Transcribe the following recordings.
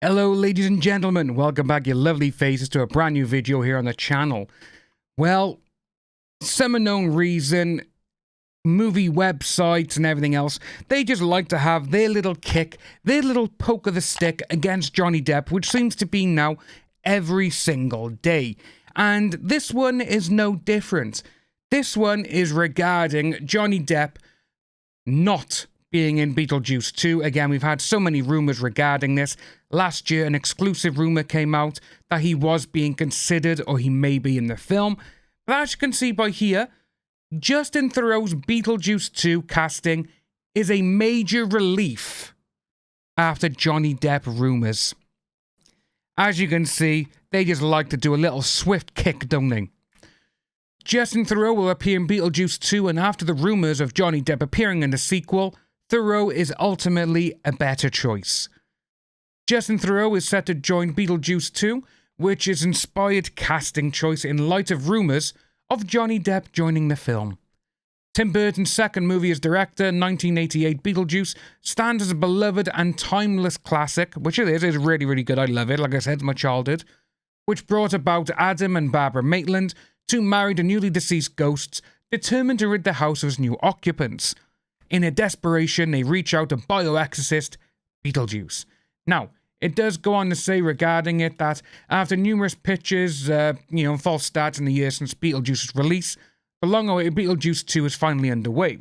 Hello ladies and gentlemen, welcome back your lovely faces to a brand new video here on the channel. Well, some unknown reason, movie websites and everything else, they just like to have their little kick, their little poke of the stick against Johnny Depp, which seems to be now every single day. And this one is no different. This one is regarding Johnny Depp not being in Beetlejuice 2. Again, we've had so many rumours regarding this. Last year, an exclusive rumour came out that he was being considered or he may be in the film. But as you can see by here, Justin Theroux's Beetlejuice 2 casting is a major relief after Johnny Depp rumours. As you can see, they just like to do a little swift kick, don't they? Justin Theroux will appear in Beetlejuice 2, and after the rumours of Johnny Depp appearing in the sequel, Theroux is ultimately a better choice. Justin Theroux is set to join Beetlejuice 2, which is inspired casting choice in light of rumours of Johnny Depp joining the film. Tim Burton's second movie as director, 1988 Beetlejuice, stands as a beloved and timeless classic, which it is. It's really, really good. I love it. Like I said, it's my childhood. Which brought about Adam and Barbara Maitland, two married and newly deceased ghosts, determined to rid the house of its new occupants. In a desperation, they reach out to bioexorcist Beetlejuice. Now, it does go on to say regarding it that after numerous pitches, false starts in the years since Beetlejuice's release, the long-awaited Beetlejuice 2 is finally underway.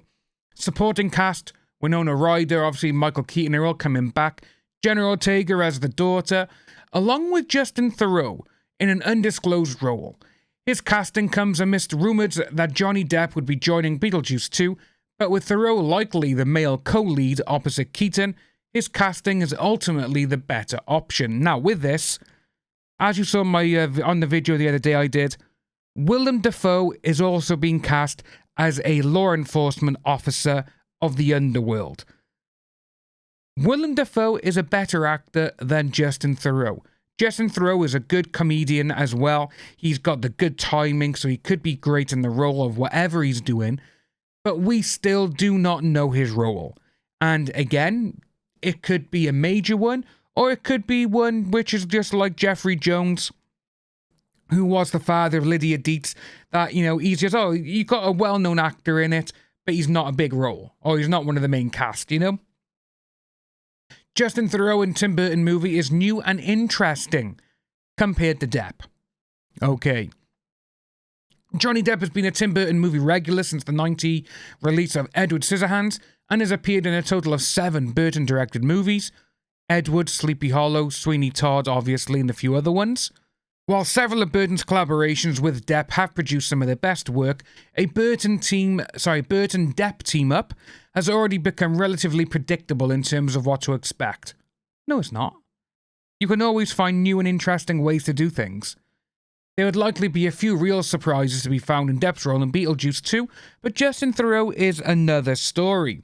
Supporting cast, Winona Ryder, obviously Michael Keaton are all coming back, Jenna Ortega as the daughter, along with Justin Theroux in an undisclosed role. His casting comes amidst rumours that Johnny Depp would be joining Beetlejuice 2, but with Theroux likely the male co-lead opposite Keaton, his casting is ultimately the better option. Now, with this, as you saw on the video the other day I did, Willem Dafoe is also being cast as a law enforcement officer of the underworld. Willem Dafoe is a better actor than Justin Theroux. Justin Theroux is a good comedian as well. He's got the good timing, so he could be great in the role of whatever he's doing. But we still do not know his role. And again, it could be a major one, or it could be one which is just like Jeffrey Jones, who was the father of Lydia Deetz, that, he's just, you've got a well-known actor in it, but he's not a big role, or he's not one of the main cast, Justin Theroux in Tim Burton movie is new and interesting compared to Depp. Okay. Johnny Depp has been a Tim Burton movie regular since the 1990 release of Edward Scissorhands and has appeared in a total of 7 Burton-directed movies. Edward, Sleepy Hollow, Sweeney Todd, obviously, and a few other ones. While several of Burton's collaborations with Depp have produced some of their best work, a Burton-Depp team-up has already become relatively predictable in terms of what to expect. No, it's not. You can always find new and interesting ways to do things. There would likely be a few real surprises to be found in Depp's role in Beetlejuice 2, but Justin Theroux is another story.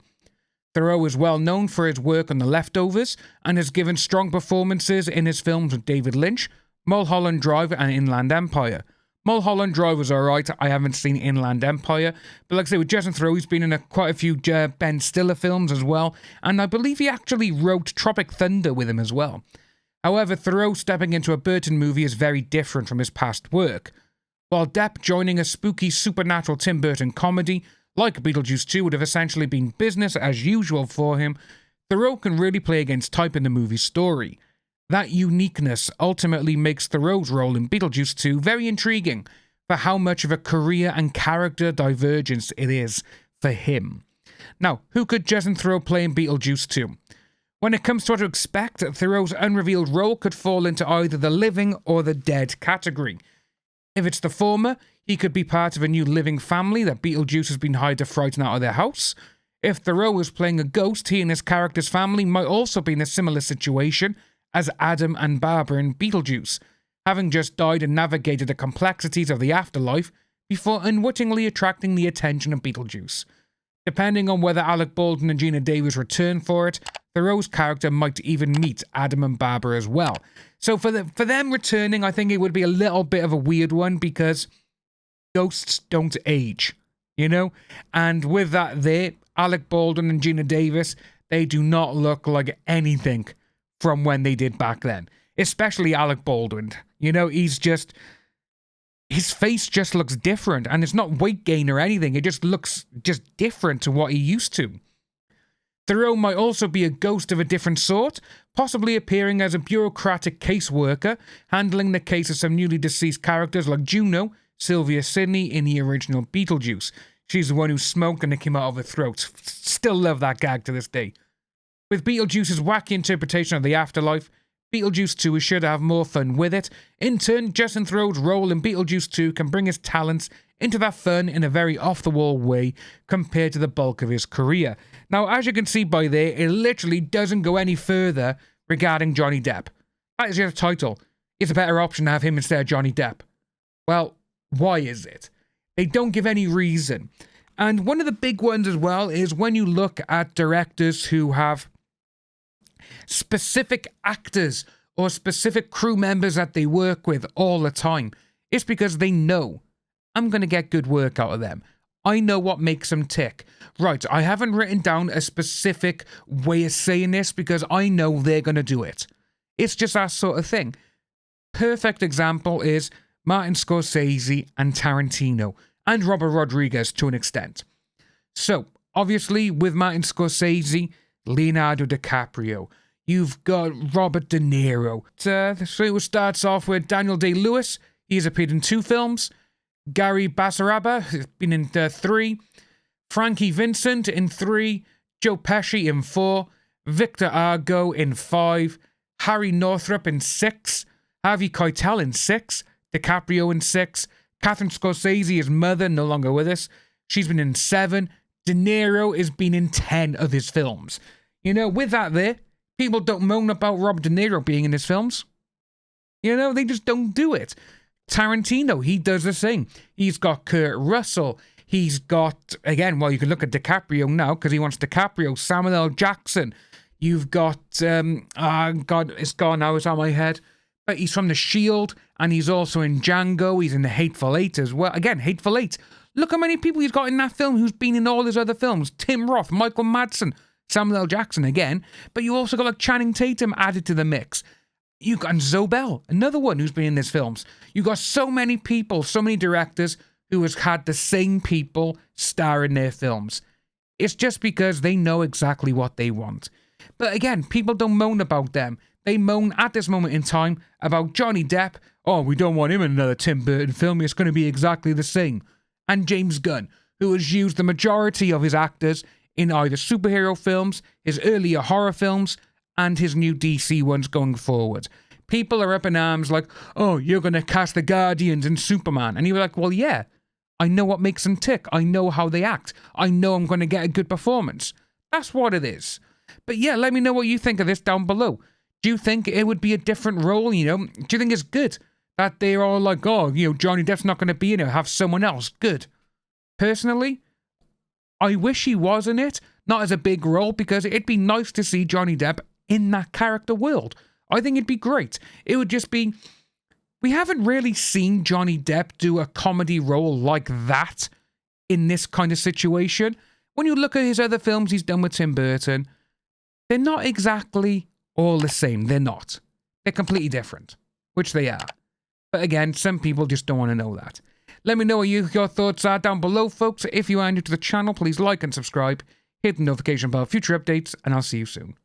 Theroux is well known for his work on The Leftovers and has given strong performances in his films with David Lynch, Mulholland Drive and Inland Empire. Mulholland Drive was alright, I haven't seen Inland Empire, but like I say, with Justin Theroux, he's been in quite a few Ben Stiller films as well, and I believe he actually wrote Tropic Thunder with him as well. However, Theroux stepping into a Burton movie is very different from his past work. While Depp joining a spooky supernatural Tim Burton comedy, like Beetlejuice 2 would have essentially been business as usual for him, Theroux can really play against type in the movie's story. That uniqueness ultimately makes Theroux's role in Beetlejuice 2 very intriguing for how much of a career and character divergence it is for him. Now, who could Justin Theroux play in Beetlejuice 2? When it comes to what to expect, Theroux's unrevealed role could fall into either the living or the dead category. If it's the former, he could be part of a new living family that Beetlejuice has been hired to frighten out of their house. If Theroux is playing a ghost, he and his character's family might also be in a similar situation as Adam and Barbara in Beetlejuice, having just died and navigated the complexities of the afterlife before unwittingly attracting the attention of Beetlejuice. Depending on whether Alec Baldwin and Gina Davis return for it, Theroux's character might even meet Adam and Barbara as well. So for them returning, I think it would be a little bit of a weird one because ghosts don't age, And with that there, Alec Baldwin and Gina Davis, they do not look like anything from when they did back then. Especially Alec Baldwin. You know, his face just looks different, and it's not weight gain or anything. It just looks just different to what he used to. Theroux might also be a ghost of a different sort, possibly appearing as a bureaucratic caseworker, handling the case of some newly deceased characters like Juno, Sylvia Sidney in the original Beetlejuice. She's the one who smoked and it came out of her throat. Still love that gag to this day. With Beetlejuice's wacky interpretation of the afterlife, Beetlejuice 2 is sure to have more fun with it. In turn, Justin Theroux's role in Beetlejuice 2 can bring his talents into that fun in a very off-the-wall way compared to the bulk of his career. Now, as you can see by there, it literally doesn't go any further regarding Johnny Depp. That is your title. It's a better option to have him instead of Johnny Depp. Well, why is it? They don't give any reason. And one of the big ones as well is when you look at directors who have specific actors or specific crew members that they work with all the time, it's because they know, I'm going to get good work out of them. I know what makes them tick. Right, I haven't written down a specific way of saying this because I know they're going to do it. It's just that sort of thing. Perfect example is Martin Scorsese and Tarantino, and Robert Rodriguez to an extent. So, obviously, with Martin Scorsese, Leonardo DiCaprio, you've got Robert De Niro. So it starts off with Daniel Day-Lewis. He's appeared in 2 films. Gary Basaraba has been in 3. Frankie Vincent in 3. Joe Pesci in 4. Victor Argo in 5. Harry Northrop in 6. Harvey Keitel in 6. DiCaprio in 6. Catherine Scorsese, his mother, no longer with us. She's been in 7. De Niro has been in 10 of his films. You know, with that there, people don't moan about Robert De Niro being in his films. You know, they just don't do it. Tarantino, he does the same. He's got Kurt Russell. He's got, again, well, you can look at DiCaprio now because he wants DiCaprio. Samuel L. Jackson. You've got, God, it's gone now, it's on my head. But he's from The Shield, and he's also in Django. He's in The Hateful Eight as well. Again, Hateful Eight. Look how many people he's got in that film who's been in all his other films. Tim Roth, Michael Madsen, Samuel L. Jackson again. But you also got like Channing Tatum added to the mix. You got Zobel, another one who's been in his films. You got so many people, so many directors who has had the same people star in their films. It's just because they know exactly what they want. But again, people don't moan about them. They moan at this moment in time about Johnny Depp. Oh, we don't want him in another Tim Burton film. It's going to be exactly the same. And James Gunn, who has used the majority of his actors in either superhero films, his earlier horror films, and his new DC ones going forward. People are up in arms like, oh, you're going to cast the Guardians and Superman. And you're like, well, yeah, I know what makes them tick. I know how they act. I know I'm going to get a good performance. That's what it is. But yeah, let me know what you think of this down below. Do you think it would be a different role, you know? Do you think it's good that they're all like, oh, you know, Johnny Depp's not going to be in it, have someone else? Good. Personally, I wish he was in it, not as a big role, because it'd be nice to see Johnny Depp in that character world. I think it'd be great. It would just be... We haven't really seen Johnny Depp do a comedy role like that in this kind of situation. When you look at his other films he's done with Tim Burton, they're not exactly all the same. They're not. They're completely different, which they are. But again, some people just don't want to know that. Let me know what your thoughts are down below, folks. If you are new to the channel, please like and subscribe. Hit the notification bell for future updates, and I'll see you soon.